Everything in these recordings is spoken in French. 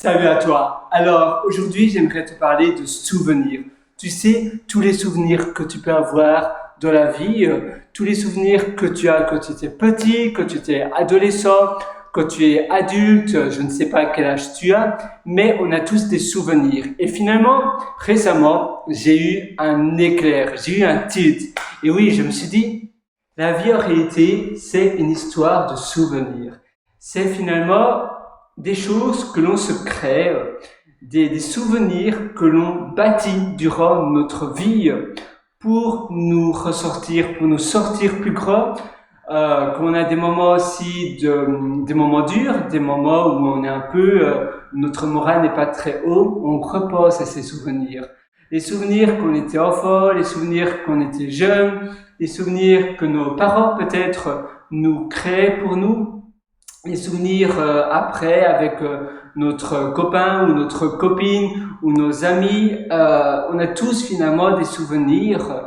Salut à toi. Alors, aujourd'hui, j'aimerais te parler de souvenirs. Tu sais, tous les souvenirs que tu peux avoir dans la vie, tous les souvenirs que tu as quand tu étais petit, quand tu étais adolescent, quand tu es adulte, je ne sais pas quel âge tu as, mais on a tous des souvenirs. Et finalement, récemment, j'ai eu un éclair, j'ai eu un tilt. Et oui, je me suis dit, la vie en réalité, c'est une histoire de souvenirs. C'est finalement des choses que l'on se crée, des souvenirs que l'on bâtit durant notre vie pour nous ressortir, pour nous sortir plus grands. Qu'on a des moments aussi des moments durs, des moments où on est un peu, notre morale n'est pas très haut, on repense à ces souvenirs. Les souvenirs qu'on était enfant, les souvenirs qu'on était jeune, les souvenirs que nos parents peut-être nous créaient pour nous, les souvenirs après avec notre copain ou notre copine ou nos amis. On a tous finalement des souvenirs.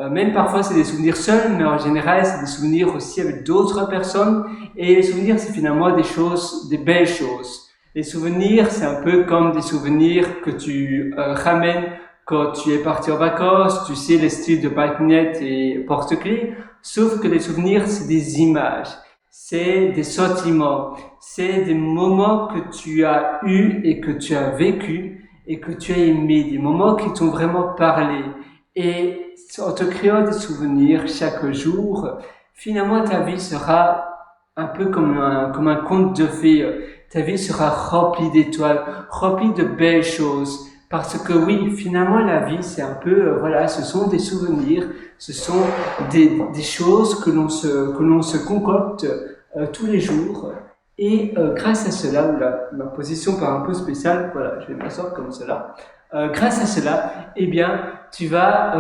Même parfois c'est des souvenirs seuls, mais en général c'est des souvenirs aussi avec d'autres personnes. Et les souvenirs c'est finalement des choses, des belles choses. Les souvenirs c'est un peu comme des souvenirs que tu ramènes quand tu es parti en vacances, tu sais les styles de patinette et porte-clés. Sauf que les souvenirs c'est des images. C'est des sentiments, c'est des moments que tu as eus et que tu as vécu et que tu as aimé, des moments qui t'ont vraiment parlé. Et en te créant des souvenirs chaque jour, finalement ta vie sera un peu comme un conte de fées. Ta vie sera remplie d'étoiles, remplie de belles choses. Parce que oui, finalement la vie c'est un peu, voilà, ce sont des souvenirs, ce sont des choses que l'on se concocte tous les jours. Et grâce à cela, ma position part un peu spéciale, voilà, je vais m'asseoir comme cela. Grâce à cela, eh bien, tu vas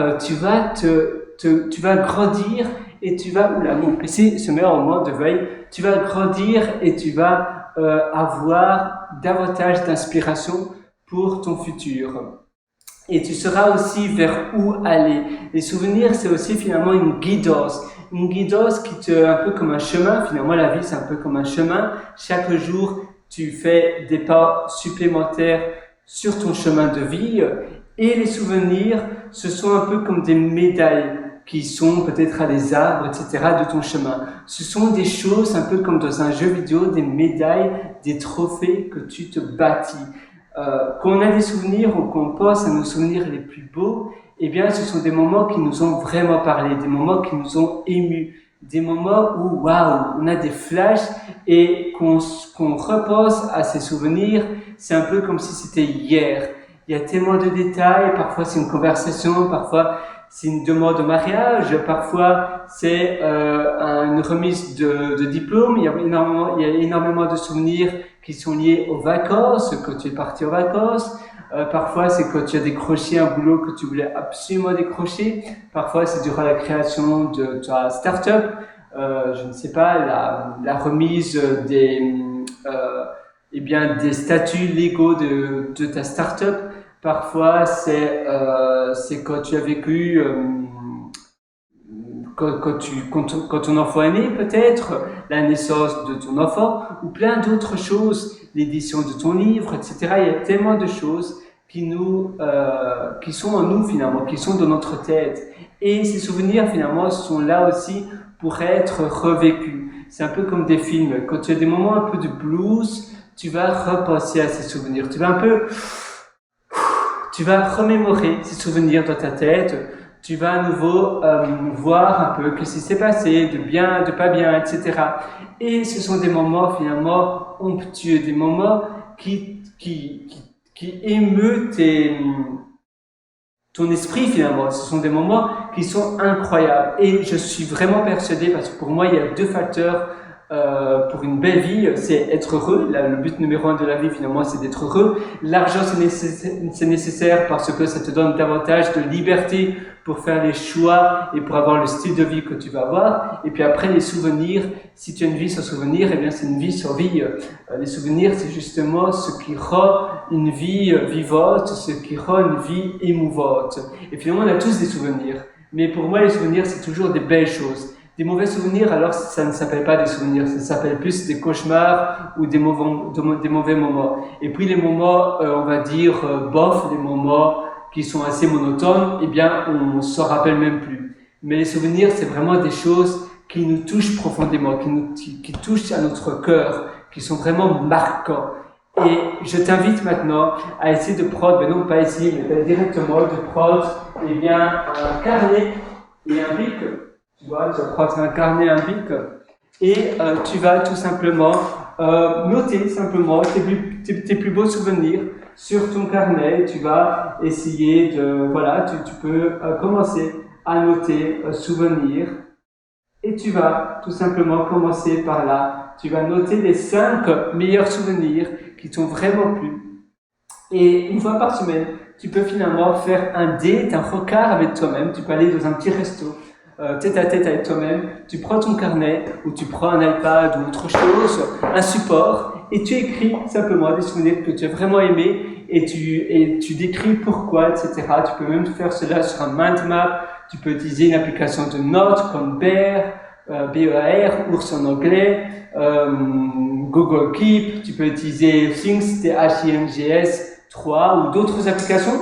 grandir et tu vas, oula, mon PC se met en mode de veille, tu vas grandir et tu vas avoir davantage d'inspiration pour ton futur. Et tu sauras aussi vers où aller. Les souvenirs, c'est aussi finalement une guidance qui te, un peu comme un chemin. Finalement, la vie, c'est un peu comme un chemin. Chaque jour, tu fais des pas supplémentaires sur ton chemin de vie. Et les souvenirs, ce sont un peu comme des médailles qui sont peut-être à des arbres, etc. de ton chemin. Ce sont des choses un peu comme dans un jeu vidéo, des médailles, des trophées que tu te bâtis. Quand on a des souvenirs ou qu'on pense à nos souvenirs les plus beaux, eh bien, ce sont des moments qui nous ont vraiment parlé, des moments qui nous ont émus, des moments où, waouh, on a des flashs et qu'on repense à ces souvenirs, c'est un peu comme si c'était hier. Il y a tellement de détails, parfois c'est une conversation, parfois c'est une demande de mariage, parfois c'est une remise de diplôme. Il y a énormément de souvenirs qui sont liés aux vacances, quand tu es parti en vacances. Parfois c'est quand tu as décroché un boulot que tu voulais absolument décrocher. Parfois c'est durant la création de ta start-up, je ne sais pas, la remise des statuts légaux de ta start-up. Parfois, c'est quand tu as vécu, quand ton enfant est né, peut-être, la naissance de ton enfant, ou plein d'autres choses, l'édition de ton livre, etc. Il y a tellement de choses qui sont en nous finalement, qui sont dans notre tête. Et ces souvenirs finalement sont là aussi pour être revécus. C'est un peu comme des films. Quand tu as des moments un peu de blues, tu vas repenser à ces souvenirs. Tu vas remémorer ces souvenirs dans ta tête, tu vas à nouveau voir un peu ce qui s'est passé, de bien, de pas bien, etc. Et ce sont des moments finalement onctueux, des moments qui émeut ton esprit finalement. Ce sont des moments qui sont incroyables. Et je suis vraiment persuadé, parce que pour moi il y a deux facteurs pour une belle vie, c'est être heureux. Là, le but numéro 1 de la vie, finalement, c'est d'être heureux. L'argent, c'est nécessaire parce que ça te donne davantage de liberté pour faire les choix et pour avoir le style de vie que tu vas avoir. Et puis après, les souvenirs, si tu as une vie sans souvenirs, eh bien, c'est une vie sans vie. Les souvenirs, c'est justement ce qui rend une vie vivante, ce qui rend une vie émouvante. Et finalement, on a tous des souvenirs. Mais pour moi, les souvenirs, c'est toujours des belles choses. Des mauvais souvenirs, alors ça ne s'appelle pas des souvenirs, ça s'appelle plus des cauchemars ou des mauvais moments. Et puis les moments, on va dire, bof, des moments qui sont assez monotones, eh bien, on se rappelle même plus. Mais les souvenirs, c'est vraiment des choses qui nous touchent profondément, qui touchent à notre cœur, qui sont vraiment marquants. Et je t'invite maintenant à essayer de prendre, mais non pas ici, mais directement, de prendre, eh bien, un carnet et un bic. Tu vois, tu vas prendre un carnet, un bic, et tu vas tout simplement noter simplement tes plus beaux souvenirs sur ton carnet. Tu vas essayer de, voilà, tu peux commencer à noter souvenirs, et tu vas tout simplement commencer par là. Tu vas noter les 5 meilleurs souvenirs qui t'ont vraiment plu. Et une fois par semaine, tu peux finalement faire un date, un rencard avec toi-même. Tu peux aller dans un petit resto, tête à tête avec toi-même. Tu prends ton carnet ou tu prends un iPad ou autre chose, un support, et tu écris simplement des souvenirs que tu as vraiment aimés, et tu décris pourquoi, etc. Tu peux même faire cela sur un mind map. Tu peux utiliser une application de notes comme Bear, B-E-A-R, ours en anglais, Google Keep. Tu peux utiliser Things, T-H-I-N-G-S 3 ou d'autres applications,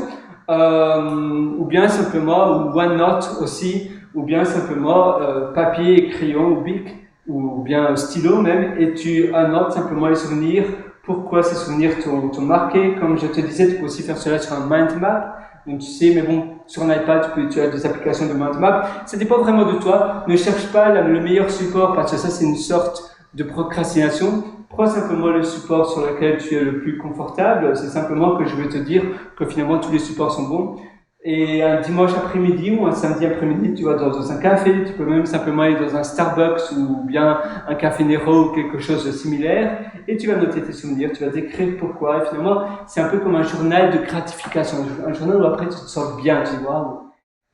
ou bien simplement, ou OneNote aussi, ou bien simplement papier, crayon ou bic, ou bien stylo même, et tu annotes simplement les souvenirs, pourquoi ces souvenirs t'ont marqué. Comme je te disais, tu peux aussi faire cela sur un mind map. Donc tu sais, mais bon, sur un iPad, tu as des applications de mind map. Ça dépend vraiment de toi. Ne cherche pas le meilleur support, parce que ça c'est une sorte de procrastination. Prends simplement le support sur lequel tu es le plus confortable. C'est simplement que je veux te dire que finalement tous les supports sont bons. Et un dimanche après-midi ou un samedi après-midi, tu vas dans un café, tu peux même simplement aller dans un Starbucks ou bien un Café Nero ou quelque chose de similaire, et tu vas noter tes souvenirs, tu vas décrire pourquoi. Et finalement, c'est un peu comme un journal de gratification, un journal où après tu te sens bien, tu vois.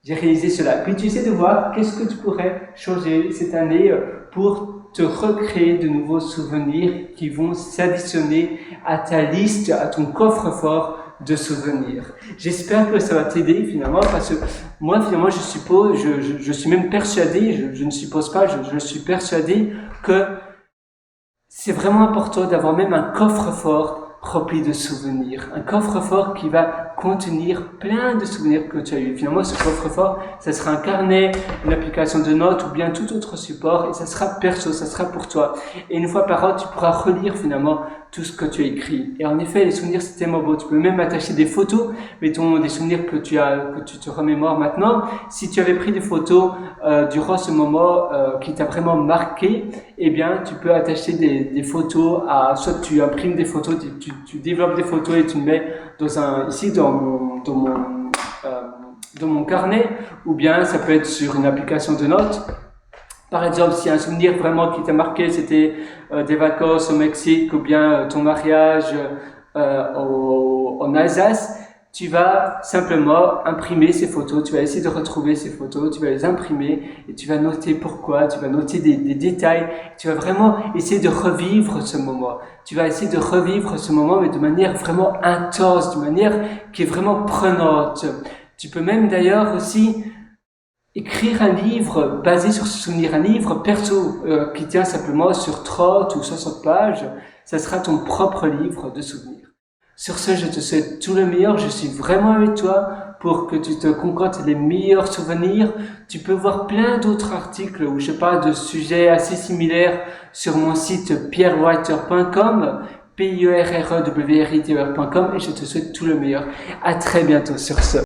J'ai réalisé cela. Puis tu essaies de voir qu'est-ce que tu pourrais changer cette année pour te recréer de nouveaux souvenirs qui vont s'additionner à ta liste, à ton coffre-fort de souvenirs. J'espère que ça va t'aider finalement, parce que moi finalement je suis même persuadé, je ne suppose pas, je suis persuadé que c'est vraiment important d'avoir même un coffre-fort rempli de souvenirs. Un coffre-fort qui va contenir plein de souvenirs que tu as eu. Finalement, ce coffre-fort, ça sera un carnet, une application de notes ou bien tout autre support, et ça sera perso, ça sera pour toi. Et une fois par an, tu pourras relire finalement tout ce que tu as écrit. Et en effet, les souvenirs, c'est tellement beau. Tu peux même attacher des photos, mettons des souvenirs que tu te remémores maintenant. Si tu avais pris des photos durant ce moment qui t'a vraiment marqué, eh bien, tu peux attacher des photos à, soit tu imprimes des photos, tu développes des photos et tu le mets dans mon carnet, ou bien ça peut être sur une application de notes. Par exemple, si un souvenir vraiment qui t'a marqué, c'était des vacances au Mexique ou bien ton mariage en Alsace, tu vas simplement imprimer ces photos, tu vas essayer de retrouver ces photos, tu vas les imprimer et tu vas noter pourquoi, tu vas noter des détails, tu vas vraiment essayer de revivre ce moment. Tu vas essayer de revivre ce moment, mais de manière vraiment intense, de manière qui est vraiment prenante. Tu peux même d'ailleurs aussi écrire un livre basé sur ce souvenir, un livre perso qui tient simplement sur 30 ou 60 pages. Ça sera ton propre livre de souvenirs. Sur ce, je te souhaite tout le meilleur. Je suis vraiment avec toi pour que tu te concoctes les meilleurs souvenirs. Tu peux voir plein d'autres articles où je parle de sujets assez similaires sur mon site pierrewriter.com, pierrewriter.com, et je te souhaite tout le meilleur. À très bientôt sur ce.